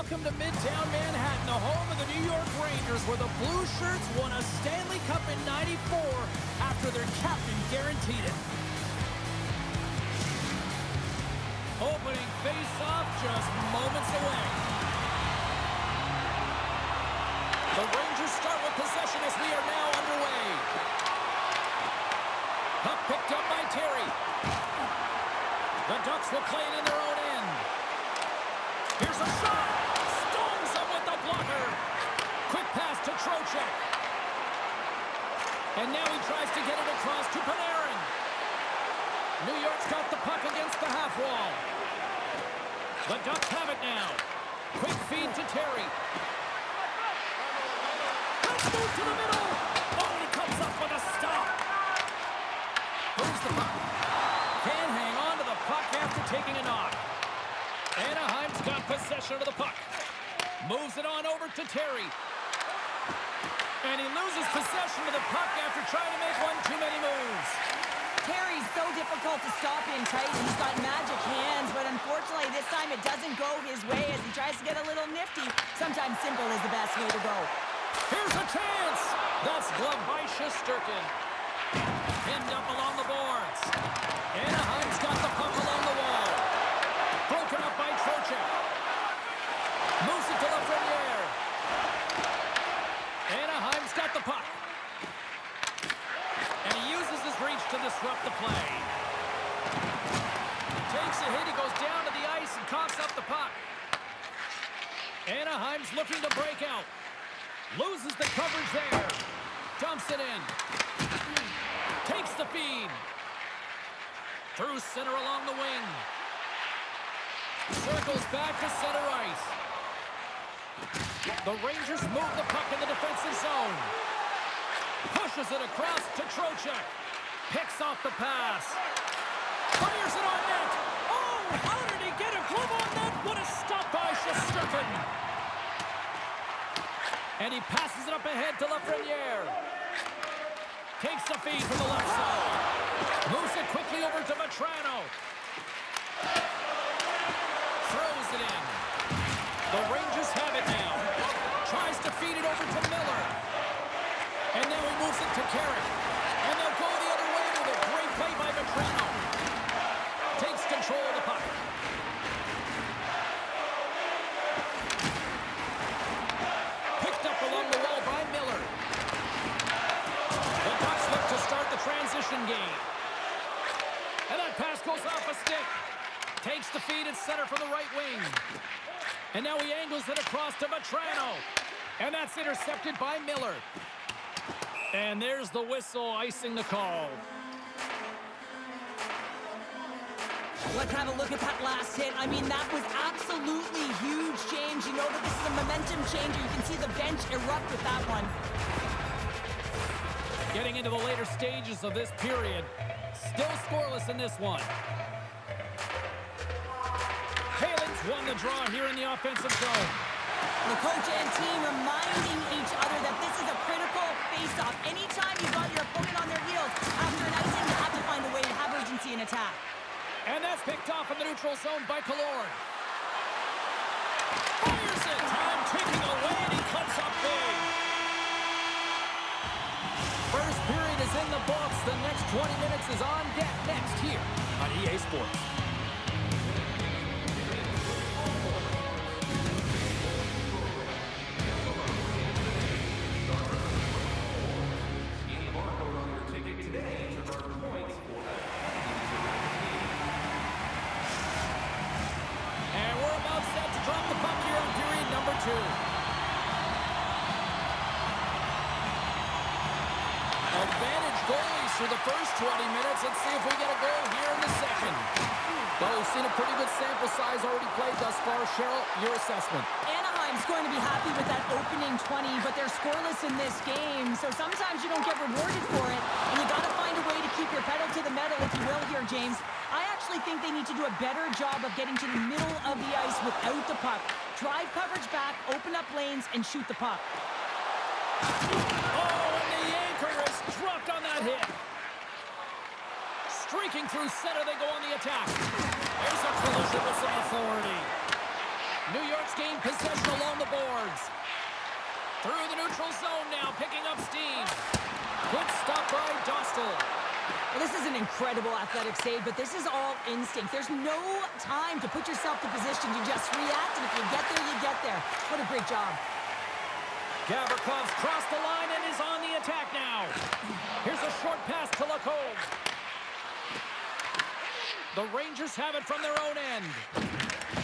Welcome to Midtown Manhattan, the home of the New York Rangers, where the Blue Shirts won a Stanley Cup in '94 after their captain guaranteed it. Opening face-off just moments away. The Rangers start with possession as we are now underway. Puck picked up by Terry. The Ducks will play it in their own end. Here's a shot. Stones up with the blocker. Quick pass to Trocheck. And now he tries to get it across to Panarin. New York's got the puck against the half wall. The Ducks have it now. Quick feed to Terry. Let's move to the middle. Oh, and he comes up with a stop. Moves the puck. Can't hang on to the puck after taking a knock. Anaheim's got possession of the puck. Moves it on over to Terry. And he loses possession of the puck after trying to make one too many moves. Terry's so difficult to stop in tight, and he's got magic hands, but unfortunately this time it doesn't go his way as he tries to get a little nifty. Sometimes simple is the best way to go. Here's a chance. That's gloved by Shesterkin. Pinned up along the boards. Anaheim's got the puck along the wall. Broken up by Trocheck. Moves it to Lafreniere. Anaheim's got the puck. And he uses his reach to disrupt the play. Takes a hit. He goes down to the ice and coughs up the puck. Anaheim's looking to break out. Loses the coverage there. Dumps it in. Takes the feed. Through center along the wing. Circles back to center ice. The Rangers move the puck in the defensive zone. Pushes it across to Trocheck. Picks off the pass. Fires it on net. Oh, how did he get a glove on net? What a stop by Shesterkin. And he passes it up ahead to Lafreniere. Takes the feed from the left side. Moves it quickly over to Vatrano. Throws it in. The Rangers have it now. Tries to feed it over to Miller. And now he moves it to Carrick. And they'll go the other way with a great play by Vatrano. Takes control of the puck. Picked up along the wall by Miller. The Ducks look to start the transition game. And that pass goes off a stick. Takes the feed at center from the right wing. And now he angles it across to Vatrano. And that's intercepted by Miller. And there's the whistle icing the call. Let's have a look at that last hit. I mean, that was absolutely huge change. You know that this is a momentum changer. You can see the bench erupt with that one. Getting into the later stages of this period. Still scoreless in this one. Halen's won the draw here in the offensive zone. The coach and team reminding each other that this is a critical face-off. Anytime you got your opponent on their heels after an icing, you have to find a way to have urgency in attack. And that's picked off in the neutral zone by Killorn. Fires it. Time ticking away, and he comes up big. First period is in the books. The next 20 minutes is on deck next here on EA Sports. Advantage goalies through the first 20 minutes. Let's see if we get a goal here in the second. Well, we've seen a pretty good sample size already played thus far. Cheryl, your assessment. Anaheim's going to be happy with that opening 20, but they're scoreless in this game. So sometimes you don't get rewarded for it, and you got to find a way to keep your pedal to the metal, if you will here, James. I actually think they need to do a better job of getting to the middle of the ice without the puck. Drive coverage back, open up lanes, and shoot the puck. Oh, and the anchor is dropped on that hit. Streaking through center, they go on the attack. There's a collision with some authority. New York's gained possession neutral zone now, picking up steam. Good stop by Dostal. Well, this is an incredible athletic save, but this is all instinct. There's no time to put yourself to position. You just react, and if you get there, you get there. What a great job. Gavrikov crossed the line and is on the attack now. Here's a short pass to Lacombe. The Rangers have it from their own end.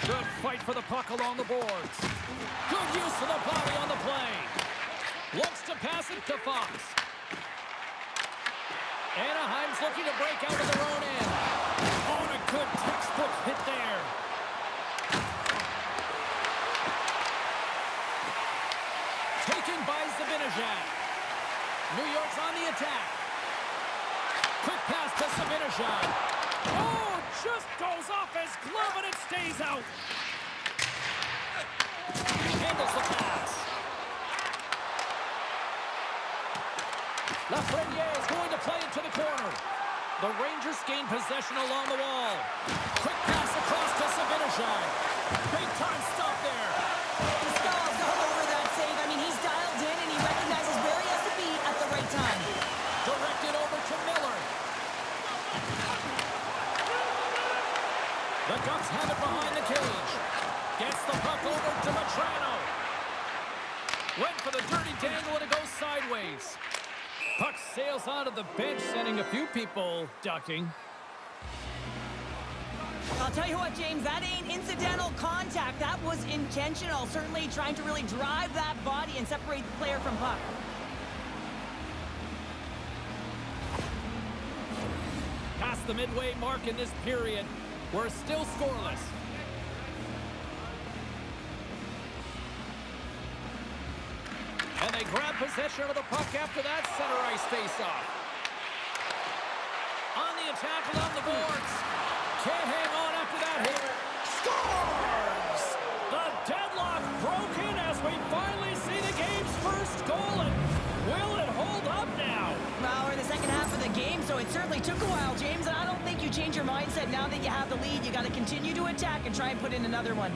Good fight for the puck along the boards. Good use of the body on the play. Looks to pass it to Fox. Anaheim's looking to break out of their own end. Oh, and a good textbook hit there. Taken by Zibanejad. New York's on the attack. Quick pass to Zibanejad. Oh, just goes off his glove and it stays out. Handles the pass. Lafreniere is going to play it to the corner. The Rangers gain possession along the wall. Quick pass across to Zibanejad. Big time stop there. Gustav's all over that save. I mean, he's dialed in and he recognizes where he has to be at the right time. Directed over to Miller. The Ducks have it behind the cage. Gets the puck over to Matrano. Went for the dirty dangle and it goes sideways. Puck sails onto the bench, sending a few people ducking. I'll tell you what, James, that ain't incidental contact. That was intentional. Certainly trying to really drive that body and separate the player from puck. Past the midway mark in this period. We're still scoreless. And they grab possession of the puck after that center ice face-off. On the attack along the boards. Can't hang on after that hit. Scores! The deadlock broken as we finally see the game's first goal. And will it hold up now? Well, we're in the second half of the game, so it certainly took a while, James. And I don't think you change your mindset now that you have the lead. You got to continue to attack and try and put in another one.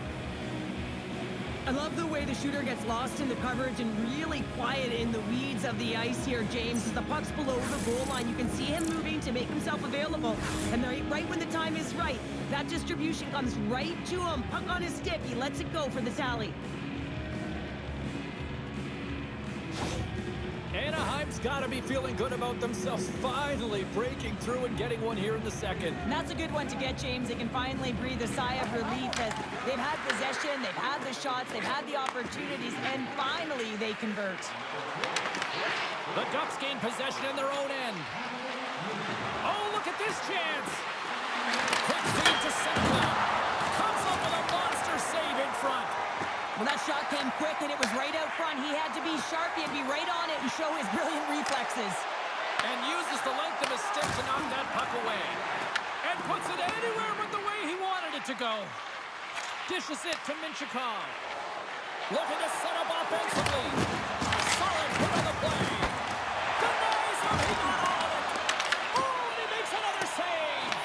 I love the way the shooter gets lost in the coverage and really quiet in the weeds of the ice here, James. As the puck's below the goal line, you can see him moving to make himself available. And right when the time is right, that distribution comes right to him. Puck on his stick, he lets it go for the tally. Anaheim's got to be feeling good about themselves, finally breaking through and getting one here in the second. And that's a good one to get, James. They can finally breathe a sigh of relief as they've had possession, they've had the shots, they've had the opportunities, and finally they convert. The Ducks gain possession in their own end. Oh, look at this chance. Quick feed to Sinclair. Comes up with a monster save in front. Well, that shot came quick, and it was right out front. He had to be sharp, he had to be right on it and show his brilliant reflexes. And uses the length of his stick to knock that puck away. And puts it anywhere but the way he wanted it to go. Dishes it to Minchikov. Looking to set up offensively. Solid hit on the play. Denies him, he got all of it. Oh, and he makes another save.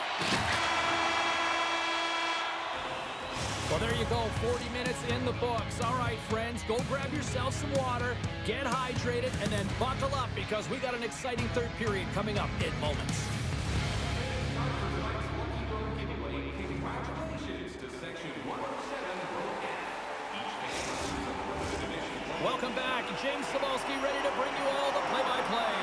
Well, there you go, 40 minutes in the books. All right, friends, go grab yourself some water, get hydrated, and then buckle up because we got an exciting third period coming up in moments. Welcome back. James Cebulski ready to bring you all the play-by-play.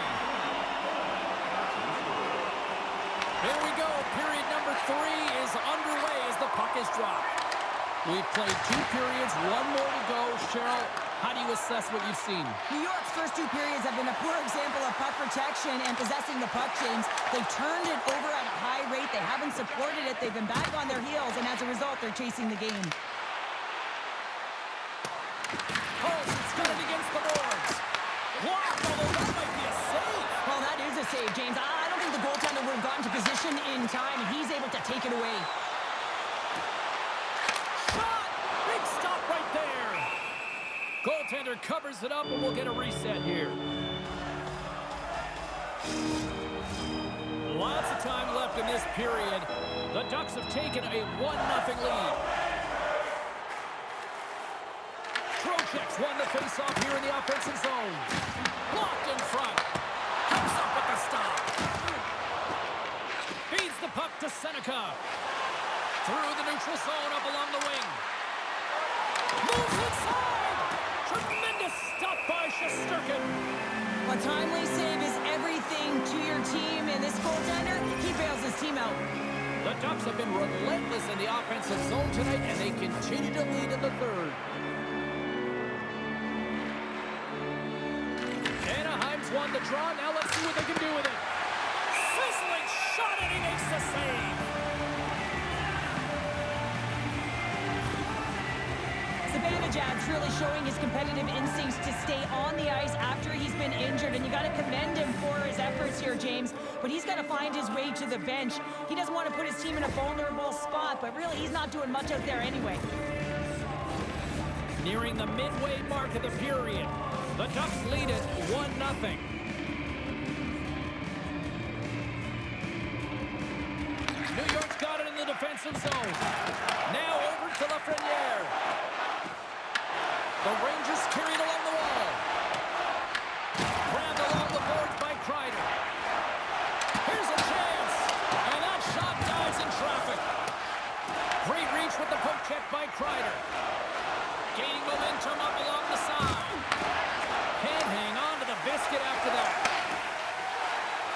Here we go. Period number 3 is underway as the puck is dropped. We've played 2 periods, 1 more to go. Cheryl, how do you assess what you've seen? New York's first 2 periods have been a poor example of puck protection and possessing the puck, James. They've turned it over at a high rate. They haven't supported it. They've been back on their heels, and as a result, they're chasing the game. Oh, it's got it against the boards. Blocked, although that might be a save. Well, that is a save, James. I don't think the goaltender would have gotten to position in time, and he's able to take it away. Shot! Big stop right there. Goaltender covers it up, and we'll get a reset here. Lots of time left in this period. The Ducks have taken a 1-0 lead. Trocheck's won the faceoff here in the offensive zone. Blocked in front. Comes up with the stop. Feeds the puck to Seneca. Through the neutral zone, up along the wing. Moves inside. Tremendous stop by Shesterkin. A timely save is everything to your team, and this goaltender, he bails his team out. The Ducks have been relentless in the offensive zone tonight, and they continue to lead in the third. Anaheim's won the draw. Now let's see what they can do with it. Sizzling shot, and he makes the save. Zibanejad's really showing his competitive instincts to stay on the ice after he's been injured, and you got to commend him for his efforts here, James. But he's got to find his way to the bench. He doesn't want to put his team in a vulnerable spot, but really he's not doing much out there anyway. Nearing the midway mark of the period, the Ducks lead it 1-0. New York's got it in the defensive zone. Now over to Lafreniere. The Rangers carried along the wall. Grabbed along the boards by Kreider. Here's a chance. And that shot dies in traffic. Great reach with the poke check by Kreider. Gaining momentum up along the side. Can't hang on to the biscuit after that.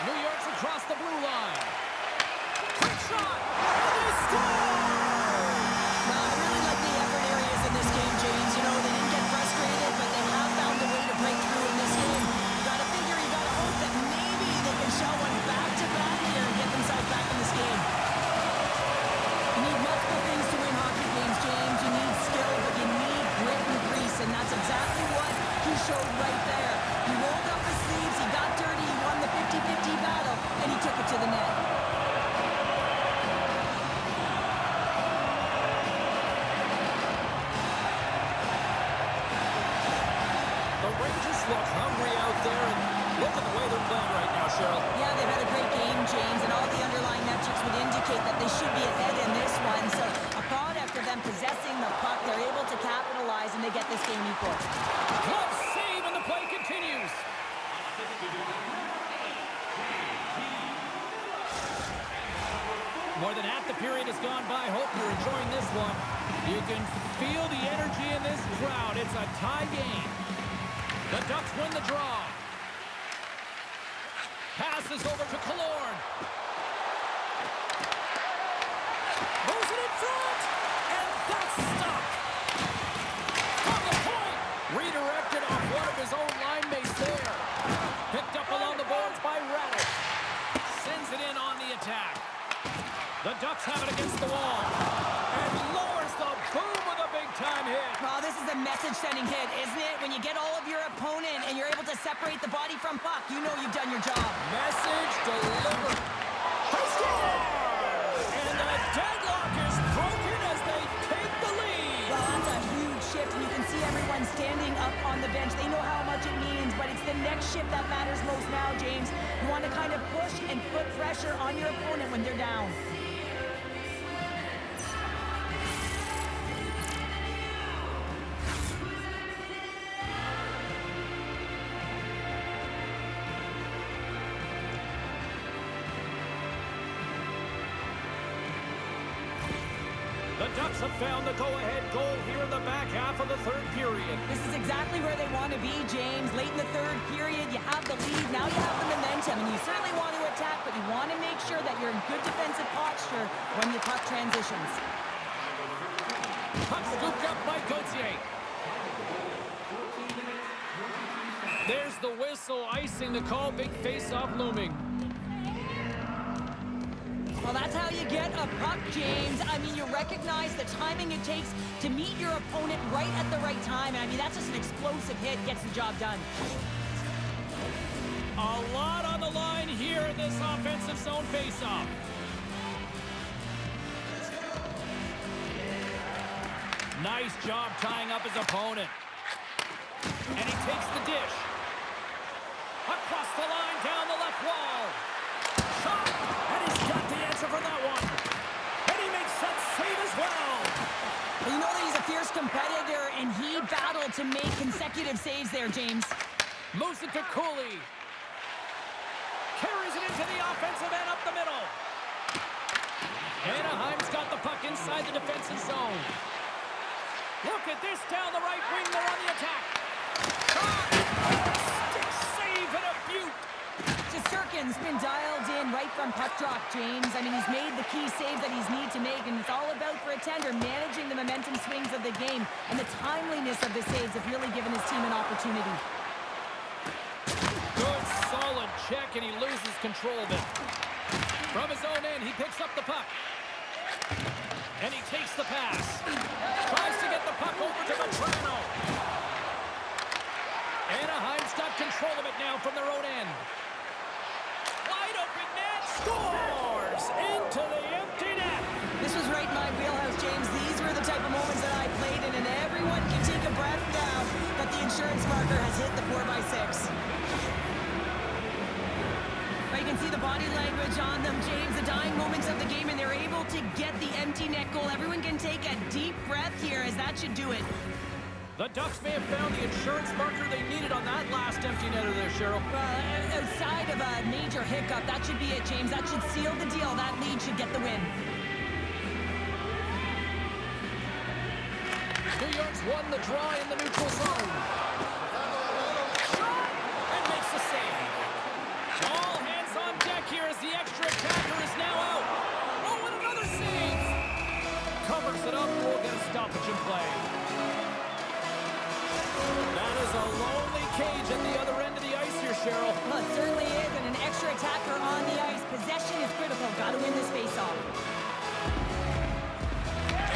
New York's across the blue line. Quick shot. And they score! Now, I really like the effort areas in this game, James. You know, they didn't get frustrated, but they have found a way to break through in this game. You got to figure, you got to hope that maybe they can show one back-to-back here and get themselves back in this game. You need multiple things to win hockey games, James. You need skill, but you need grit and grease, and that's exactly what he showed right there. He rolled up his sleeves, he got dirty, he won the 50-50 battle, and he took it to the net. The Rangers look hungry out there, and look at the way they're playing right now, Cheryl. Yeah, they've had a great game, James, and all the underlying metrics would indicate that they should be ahead in this one. So a proud after them possessing the puck, they're able to capitalize, and they get this game equal. Glove save, and the play continues. More than half the period has gone by. Hope you're enjoying this one. You can feel the energy in this crowd. It's a tie game. The Ducks win the draw. Passes over to Killorn. Moves it in front. And that's stopped. From the point. Redirected off one of his own line mates there. Picked up along the boards by Rattle. Sends it in on the attack. The Ducks have it against the wall. And lowers the boom with a big-time hit. Oh, this is a message-sending hit, isn't it? When you get all of your opponent and you're able to separate the body from puck, you know you've done your job. Message delivered. They score! And the deadlock is broken as they take the lead. Well, that's a huge shift, and you can see everyone standing up on the bench. They know how much it means, but it's the next shift that matters most now, James. You want to kind of push and put pressure on your opponent when they're down. The Ducks have found the go-ahead goal here in the back half of the third period. This is exactly where they want to be, James. Late in the third period, you have the lead. Now you have the momentum, and you certainly want to attack, but you want to make sure that you're in good defensive posture when the puck transitions. Puck scooped up by Gauthier. There's the whistle, icing the call. Big face-off looming. Well, that's how you get a puck, James. I mean, you recognize the timing it takes to meet your opponent right at the right time. I mean, that's just an explosive hit, gets the job done. A lot on the line here in this offensive zone faceoff. Nice job tying up his opponent. And he takes the dish. Across the line, down the left wall. Shot, and he's got the answer for that one. And he makes that save as well. Well, you know that he's a fierce competitor, and he battled to make consecutive saves there, James. Moves it to Cooley. Carries it into the offensive end up the middle. Anaheim's got the puck inside the defensive zone. Look at this down the right wing. They're on the attack. Stick save and a beaut. Shesterkin's been dialed in right from puck drop, James. I mean, he's made the key save that he's need to make, and it's all about for a tender managing the momentum swings of the game, and the timeliness of the saves have really given his team an opportunity. Good, solid check, and he loses control of it. From his own end, he picks up the puck. And he takes the pass. Tries to get the puck over to Vetrano. Anaheim's got control of it now from their own end. Wide open net. Scores into the empty net. This was right in my wheelhouse, James. These were the type of moments that I played in, and everyone can take a breath now that the insurance marker has hit the 4x6. But you can see the body language on them, James. The dying moments of the game, and they're able to get the empty net goal. Everyone can take a deep breath here, as that should do it. The Ducks may have found the insurance marker they needed on that last empty netter there, Cheryl. Well, outside of a major hiccup, that should be it, James. That should seal the deal. That lead should get the win. New York's won the draw in the neutral zone. Shot! And makes the save. All hands on deck here as the extra attacker is now out. Oh, and another save! Covers it up. We'll get a stoppage in play. That is a lonely cage at the other end of the ice here, Cheryl. Well, it certainly is, and an extra attacker on the ice. Possession is critical. Got to win this faceoff.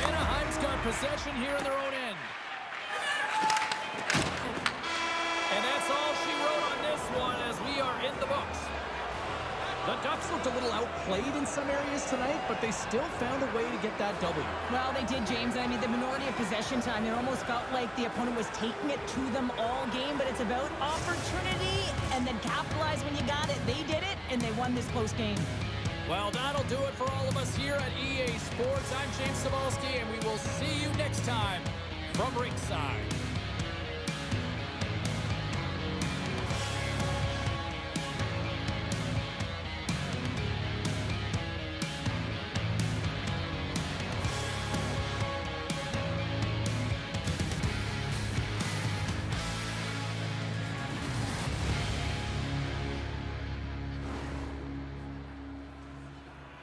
Anaheim's got possession here in their own end. And that's all she wrote on this one as we are in the books. The Ducks looked a little outplayed in some areas tonight, but they still found a way to get that W. Well, they did, James. I mean, the minority of possession time, it almost felt like the opponent was taking it to them all game, but it's about opportunity and then capitalize when you got it. They did it, and they won this close game. Well, that'll do it for all of us here at EA Sports. I'm James Cebulski, and we will see you next time from ringside.